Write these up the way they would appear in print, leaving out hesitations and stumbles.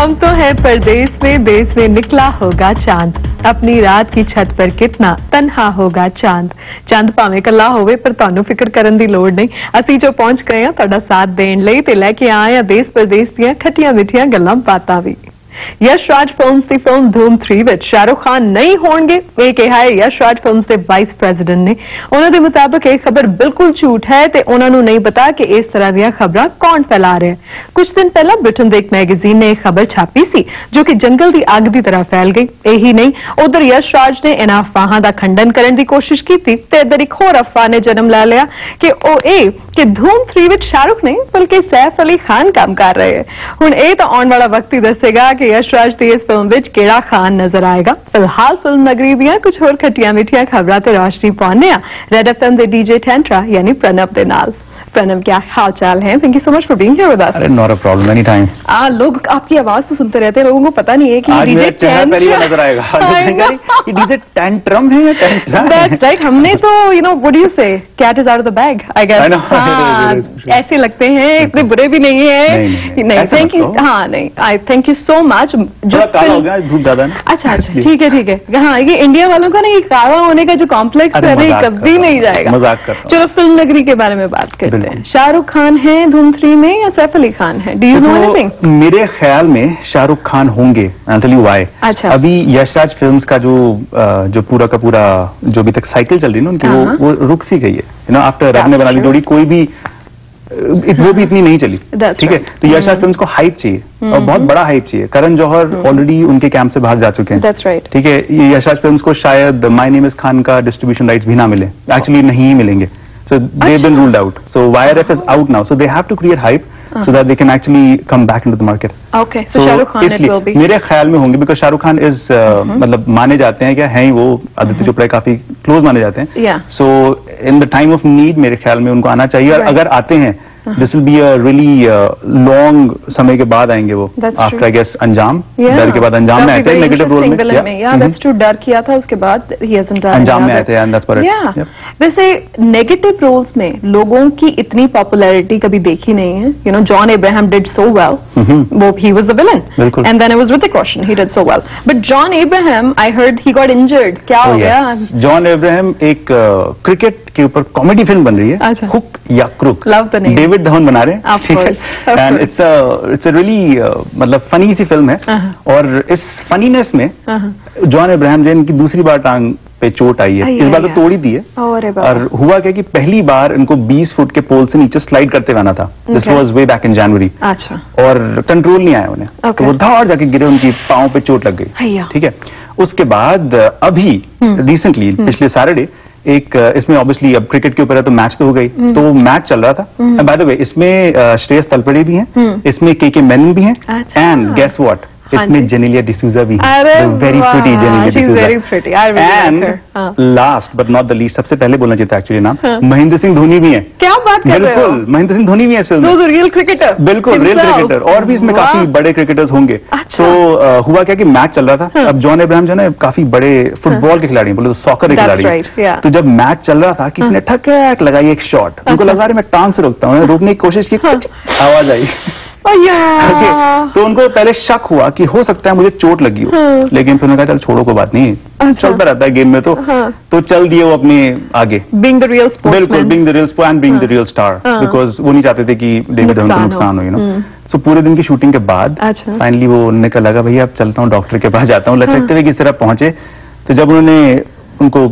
हम तो है परदेश में, देश में निकला होगा चांद। अपनी रात की छत पर कितना तन्हा होगा चांद। ਚੰਦ ਭਾਵੇਂ ਕੱਲਾ ਹੋਵੇ ਪਰ ਤੁਹਾਨੂੰ ਫਿਕਰ ਕਰਨ ਦੀ ਲੋੜ ਨਹੀਂ। ਅਸੀਂ ਜੋ ਪਹੁੰਚ ਗਏ ਹਾਂ ਤੁਹਾਡਾ ਸਾਥ ਦੇਣ ਲਈ ਤੇ ਲੈ ਕੇ ਆਏ ਹਾਂ ਦੇਸ਼ ਪ੍ਰਦੇਸ਼ ਦੀਆਂ ਖੱਟੀਆਂ ਮਿੱਠੀਆਂ ਗੱਲਾਂ ਬਾਤਾਂ ਵੀ। यश राज फिल्म्स की फिल्म धूम 3 विच शाहरुख खान नहीं होंगे, ये कहा है यश राज फिल्म्स के वाइस प्रेसिडेंट ने। उन्होंने मुताबिक यह खबर बिल्कुल झूठ है ते उन्होंने नहीं पता कि इस तरह दी खबर कौन फैला रहे हैं। कुछ दिन पहला ब्रिटेन दे एक मैगजीन ने यह खबर छापी सी जो कि जंगल की अग की तरह फैल गई। यही नहीं, उधर यश राज ने इन अफवाहां का खंडन करने की कोशिश की थी ते इधर एक होर अफवाह ने जन्म लै लिया कि धूम 3 विच शाहरुख नहीं बल्कि सैफ अली खान काम कर रहे हैं। हुण ये तो आने वाला वक्त ही दसेगा कि यश राज की इस फिल्म विच केड़ा खान नजर आएगा। फिलहाल फिल्म नगरी दियां कुछ होर खट्टियां मिठियां खबरां ते रोशनी पाने आ रेड एफएम दे डीजे टेंट्रा यानी प्रणव दे नाल। प्रणव, क्या हाल चाल है? Thank you so much for being here with us. अरे not a problem, any time. लोग आपकी आवाज तो सुनते रहते हैं, लोगों को पता नहीं है कि डीजे टेंट्रा नजर आएगा। ये डीजे टेंट्रम है या टेंट्रा? That's right. हमने तो you know what do you say, cat is out of the bag I guess. ऐसे लगते हैं, इतने बुरे भी नहीं है। नहीं, थैंक यू। हाँ नहीं, आई थैंक यू सो मच। जो काला हो गया, धूप ज्यादा है। अच्छा ठीक है। हाँ, ये इंडिया वालों का ना ये काला होने का जो कॉम्प्लेक्स है ना कभी नहीं जाएगा। मजाक कर रहा हूं। चलो फिल्म नगरी के बारे में बात करते हैं। शाहरुख खान है धूम 3 में या सैफ अली खान है? Do you know anything? मेरे ख्याल में शाहरुख खान होंगे। I'll tell you why। अच्छा। अभी यश राज फिल्म्स का जो पूरा का पूरा जो अभी तक साइकिल चल रही है ना उनकी, वो रुक सी गई है। यू नो आफ्टर रब ने बना ली जोड़ी, कोई भी वो भी इतनी नहीं चली। ठीक है, तो यश राज फिल्म्स को हाइप चाहिए और बहुत बड़ा हाइप चाहिए। करण जौहर ऑलरेडी उनके कैंप से बाहर जा चुके हैं। That's right। ठीक है, ये यश राज फिल्म्स को शायद माय नेम इज खान का डिस्ट्रीब्यूशन राइट्स भी ना मिले, एक्चुअली नहीं ही मिलेंगे। So they've been ruled out. So YRF is out now. So they have to create hype so that they can actually come back into the market. Okay. So Shahrukh Khan it will be. मेरे ख्याल में होंगे because Shahrukh Khan is मतलब माने जाते हैं, क्या हैं ही वो आदित्य चोपड़ा काफी क्लोज माने जाते हैं। Yeah. So in the time of need मेरे ख्याल में उनको आना चाहिए। और अगर आते हैं this will be a really long समय के बाद आएंगे वो। आफ्टर आई गेस अंजाम, डर के बाद अंजाम में आए थे नेगेटिव रोल में। या दैट्स ट्रू, डर किया था उसके बाद ही हैजंट डन। अंजाम में आए थे एंड दैट्स व्हाट इट। वैसे नेगेटिव रोल्स में लोगों की इतनी पॉपुलैरिटी कभी देखी नहीं है। You know John Abraham did so well, वो he was the villain and then it was Hrithik Roshan, he did so well. But John Abraham I heard he got injured, क्या हो गया? जॉन अब्राहम एक क्रिकेट के ऊपर कॉमेडी फिल्म बन रही है, हुक या crook, love the name, David Dhawan बना रहे हैं एंड इट्स अ रियली मतलब फनी सी फिल्म है। और इस फनीनेस में जॉन अब्राहम जैन की दूसरी बार टांग पे चोट आई है। इस बार तो तोड़ी दी है। और हुआ क्या कि पहली बार इनको 20 फुट के पोल से नीचे स्लाइड करते हुए आना था। This was way back in January. अच्छा। और कंट्रोल नहीं आया उन्हें, तो वो धाड़ जाके गिरे, उनकी पांव पे चोट लग गई। ठीक है, उसके बाद अभी रिसेंटली पिछले सैटरडे एक इसमें ऑब्वियसली अब क्रिकेट के ऊपर है तो मैच तो हो गई, तो वो मैच चल रहा था। बाय द वे इसमें श्रेयस तलपड़े भी हैं, इसमें के मेनन भी हैं एंड गेस व्हाट, इसमें जेनेलिया डिसूजा भी है। Very pretty Genelia D'Souza. And last but not the least, सबसे पहले बोलना चाहिए था एक्चुअली नाम, महेंद्र सिंह धोनी भी है। क्या बात कर रहे हो? बिल्कुल, महेंद्र सिंह धोनी भी है इस फिल्म में। Real cricketer. बिल्कुल रियल क्रिकेटर, और भी इसमें काफी बड़े क्रिकेटर्स होंगे। तो हुआ क्या कि मैच चल रहा था। अब जॉन अब्राहम जो है काफी बड़े फुटबॉल के खिलाड़ी, बोले तो सॉकर के खिलाड़ी। तो जब मैच चल रहा था किसी ने ठक लगाई एक शॉट, उनको लगा रहे मैं टांग से रोकता हूँ, रोकने की कोशिश की, आवाज आई। तो उनको पहले शक हुआ कि हो सकता है मुझे चोट लगी हो, लेकिन फिर उन्होंने कहा चल छोड़ो कोई बात नहीं, चलता रहता है गेम में। तो चल दिए वो अपने आगे। Being the real sportsman. बिल्कुल, being the real sportsman and being the real star, because वो नहीं चाहते थे कि डेविड धवन को नुकसान हो, यू नो। सो पूरे दिन की शूटिंग के बाद फाइनली वो उन्होंने कहा लगा भैया अब चलता हूँ डॉक्टर के पास जाता हूँ। लचकते हुए किस तरह पहुंचे, तो जब उन्होंने उनको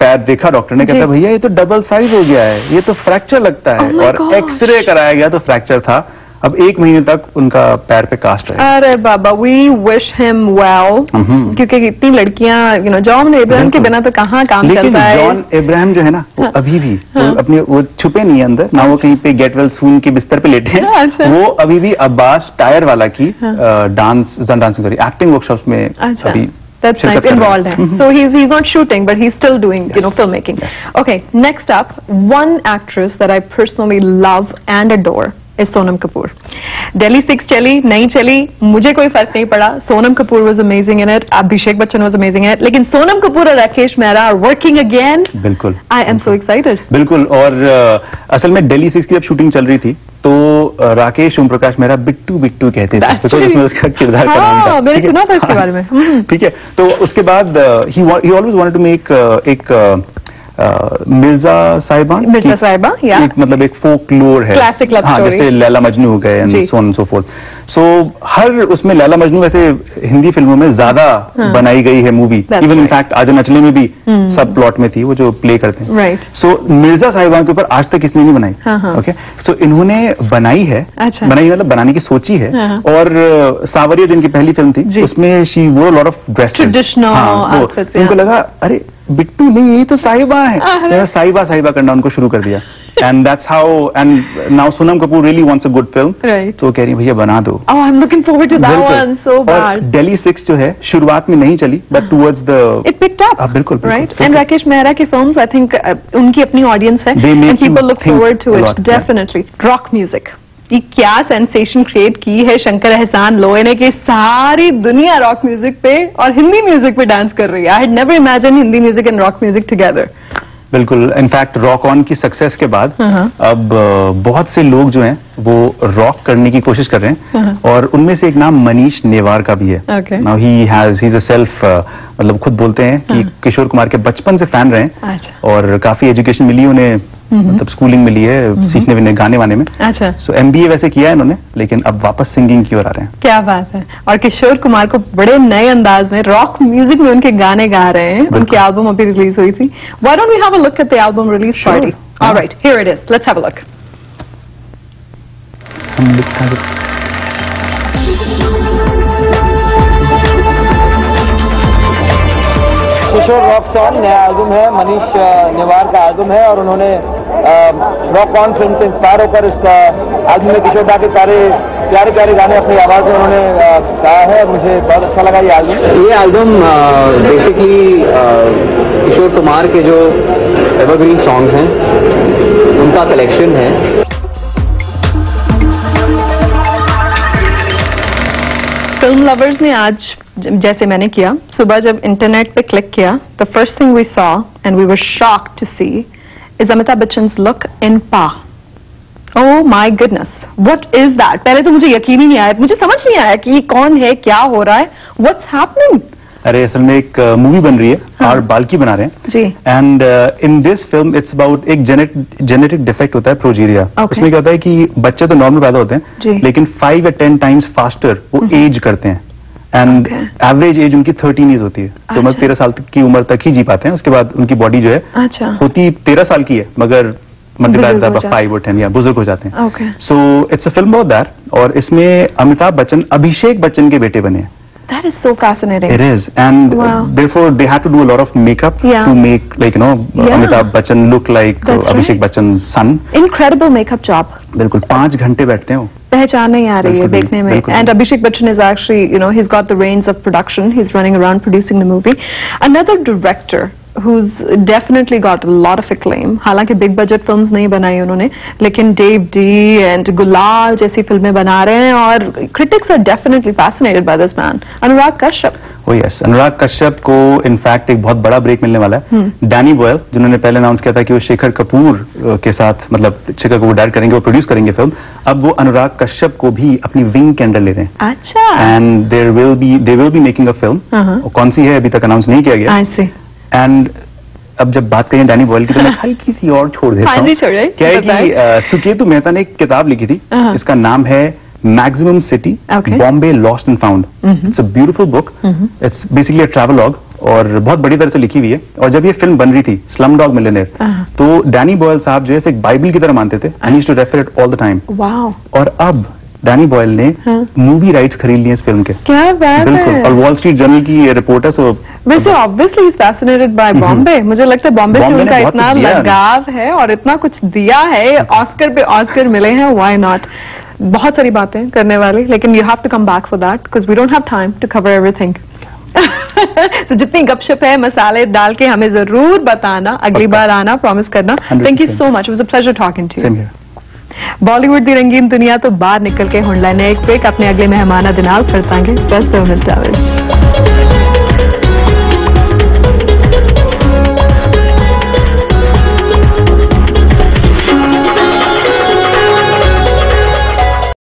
पैर देखा, डॉक्टर ने कहता भैया ये तो डबल साइज हो गया है, ये तो फ्रैक्चर लगता है। और एक्सरे कराया गया तो फ्रैक्चर था। अब 1 महीने तक उनका पैर पे कास्ट है। अरे बाबा, वी विश हिम वेल, क्योंकि इतनी लड़कियां यू नो जॉन अब्राहम के बिना तो कहाँ काम चलता है। जॉन अब्राहम जो है ना वो अभी भी अपने वो छुपे नहीं है अंदर ना, वो कहीं पे गेट वेल सून के बिस्तर पे लेटे हैं। वो अभी भी अब्बास टायर वाला की डांसिंग करी, एक्टिंग वर्कशॉप्स में अभी That's nice, involved है. So he's not shooting, but he's still doing you know filmmaking. Okay, next up, one actress that I personally love and adore is Sonam Kapoor. Delhi 6 चली, नहीं चली, मुझे कोई फर्क नहीं पड़ा. Sonam Kapoor was amazing in it. Abhishek Bachchan was amazing in it. लेकिन Sonam Kapoor और Rakesh Mehra are working again. बिल्कुल. I am so excited. बिल्कुल. और असल में Delhi 6 की जब शूटिंग चल रही थी तो राकेश ओम प्रकाश मेहरा बिट्टू बिट्टू कहते थे, तो उसमें उसका किरदार का नाम था. मैंने सुना था इसके बारे में. ठीक है. तो उसके बाद he always wanted to make एक मिर्जा साहिबा, या मतलब एक फोक लोर है, क्लासिक लव स्टोरी, जैसे लैला मजनू हो गए and so on so forth. So हर उसमें लैला मजनू वैसे हिंदी फिल्मों में ज्यादा बनाई गई है मूवी. इवन इनफैक्ट आजा नचले में भी सब प्लॉट में थी, वो जो प्ले करते हैं. राइट. सो मिर्जा साहिबा के ऊपर आज तक किसने नहीं बनाई. ओके. सो इन्होंने बनाई है. अच्छा. बनाई मतलब बनाने की सोची है. और सावरिया जिनकी पहली फिल्म थी उसमें शी वो लॉट ऑफ ड्रेसेस, ट्रेडिशनल. उनको लगा अरे बिट्टू नहीं, यही तो साहिबा है. साहिबा करना उनको शुरू कर दिया. And that's how, and now Sonam Kapoor really wants a good film. Right. तो कह रही है भैया बना दो. Oh, I'm looking forward to that one so bad. और Delhi 6 जो है शुरुआत में नहीं चली, but towards the it picked up. बिल्कुल. Right. And राकेश मेहरा की films, I think उनकी अपनी audience है, and people look forward to it definitely. Rock music. ये क्या सेंसेशन क्रिएट की है शंकर एहसान लोहे ने कि सारी दुनिया रॉक म्यूजिक पे और हिंदी म्यूजिक पे डांस कर रही है. I had never imagine Hindi music and rock music together. बिल्कुल. इनफैक्ट रॉक ऑन की सक्सेस के बाद अब बहुत से लोग जो हैं वो रॉक करने की कोशिश कर रहे हैं. और उनमें से एक नाम मनीष नेवार का भी है. Now he is a self, मतलब खुद बोलते हैं कि किशोर कुमार के बचपन से फैन रहे और काफी एजुकेशन मिली उन्हें, मतलब स्कूलिंग मिली है सीखने में, गाने वाने में. अच्छा. सो MBA वैसे किया है इन्होंने, लेकिन अब वापस सिंगिंग की ओर आ रहे हैं. क्या बात है. और किशोर कुमार को बड़े नए अंदाज में रॉक म्यूजिक में उनके गाने गा रहे हैं. उनकी एल्बम अभी रिलीज हुई थी. Why don't we have a look at the album release party. Alright, here it is. Let's have a look. Kishore rock song नया एल्बम है, मनीष नेवार का एल्बम है और उन्होंने रॉक ऑन फिल्म से इंस्पायर होकर इस एल्बम में किशोर दा के सारे प्यारे प्यारे गाने अपनी आवाज में उन्होंने गाया है. मुझे बहुत अच्छा लगा ये एल्बम. ये एल्बम बेसिकली किशोर कुमार के जो एवरग्रीन सॉन्ग्स हैं उनका कलेक्शन है. फिल्म लवर्स ने आज जैसे मैंने किया, सुबह जब इंटरनेट पे क्लिक किया, the first thing we saw and we were shocked to see is Amitabh Bachchan's look in Paa. Oh my goodness, what is that. पहले तो मुझे यकीन ही नहीं आया, मुझे समझ नहीं आया कि ये कौन है, क्या हो रहा है, व्हाट्स हैपनिंग. अरे असल में एक मूवी बन रही है और बाल्की बना रहे हैं जी. And in this film it's about एक जेनेटिक डिफेक्ट होता है प्रोजीरिया. उसमें क्या होता है कि बच्चे तो नॉर्मल पैदा होते हैं लेकिन 5 या 10 टाइम्स फास्टर वो एज करते हैं. एंड एवरेज एज उनकी 13 ईयर्स होती है. तो मतलब 13 साल की उम्र तक ही जी पाते हैं. उसके बाद उनकी बॉडी जो है होती 13 साल की है मगर मतलब 5 और 10 या बुजुर्ग हो जाते हैं. So it's a film about that. और इसमें अमिताभ बच्चन अभिषेक बच्चन के बेटे बने हैं. That is so fascinating. It is, and therefore they had to do a lot of makeup to make, like, Amitabh Bachchan look like Abhishek Bachchan's son. Incredible makeup job. बिल्कुल 5 घंटे बैठते हैं वो. पहचान नहीं आ रही है देखने में. And Abhishek Bachchan is actually, he's got the reins of production. He's running around producing the movie. Another director who's definitely got a lot of acclaim. हालांकि बिग बजट फिल्म्स नहीं बनाई उन्होंने, लेकिन डेव डी एंड गुलाल जैसी फिल्में बना रहे हैं और critics are definitely fascinated by this man. Anurag Kashyap. Oh yes, Anurag Kashyap को इनफैक्ट एक बहुत बड़ा ब्रेक मिलने वाला है. डैनी बॉयल जिन्होंने पहले अनाउंस किया था कि वो शेखर कपूर के साथ, मतलब शेखर कपूर डायरेक्ट करेंगे, वो प्रोड्यूस करेंगे फिल्म, अब वो अनुराग कश्यप को भी अपनी विंग के अंडर ले रहे हैं. अच्छा. And they will be making a film. कौन सी है अभी तक अनाउंस नहीं किया गया. एंड अब जब बात करें डैनी बॉयल की तो मैं हल्की सी और छोड़ देता हूँ. क्या है कि सुकेतु मेहता ने एक किताब लिखी थी, इसका नाम है maximum city, Bombay lost and found. It's a beautiful book. It's basically a travelogue और बहुत बड़ी तरह से लिखी हुई है. और जब ये फिल्म बन रही थी स्लम डॉग मिलियनेयर, तो डैनी बॉयल साहब जो है एक बाइबल की तरह मानते थे. I used to refer it all the time. और अब डैनी बॉयल ने मूवी राइट्स खरीद लिए इस फिल्म के. क्या बात बिल्कुल. और वॉल स्ट्रीट जर्नल की रिपोर्टर. सो वैसे obviously is fascinated by Bombay. मुझे लगता है बॉम्बे से उनका इतना लगाव है और इतना कुछ दिया है, ऑस्कर पे ऑस्कर मिले हैं. Why not. बहुत सारी बातें करने वाली, लेकिन you have to come back for that because we don't have time to cover everything. तो जितनी गपशप है मसाले डाल के हमें जरूर बताना, अगली बार आना, प्रॉमिस करना. Thank you so much. It was a pleasure talking to you. Bollywood ਦੀ ਰੰਗੀਨ ਦੁਨੀਆ ਤੋਂ ਬਾਹਰ ਨਿਕਲ ਕੇ ਹੁਣ ਲੈਣੇ ਇੱਕ ਬ੍ਰੇਕ ਆਪਣੇ ਅਗਲੇ ਮਹਿਮਾਨਾਂ ਦੇ ਨਾਲ ਫਿਰ ਤਾਂਗੇ 10 ਮਿੰਟਾਂ ਵਿੱਚ।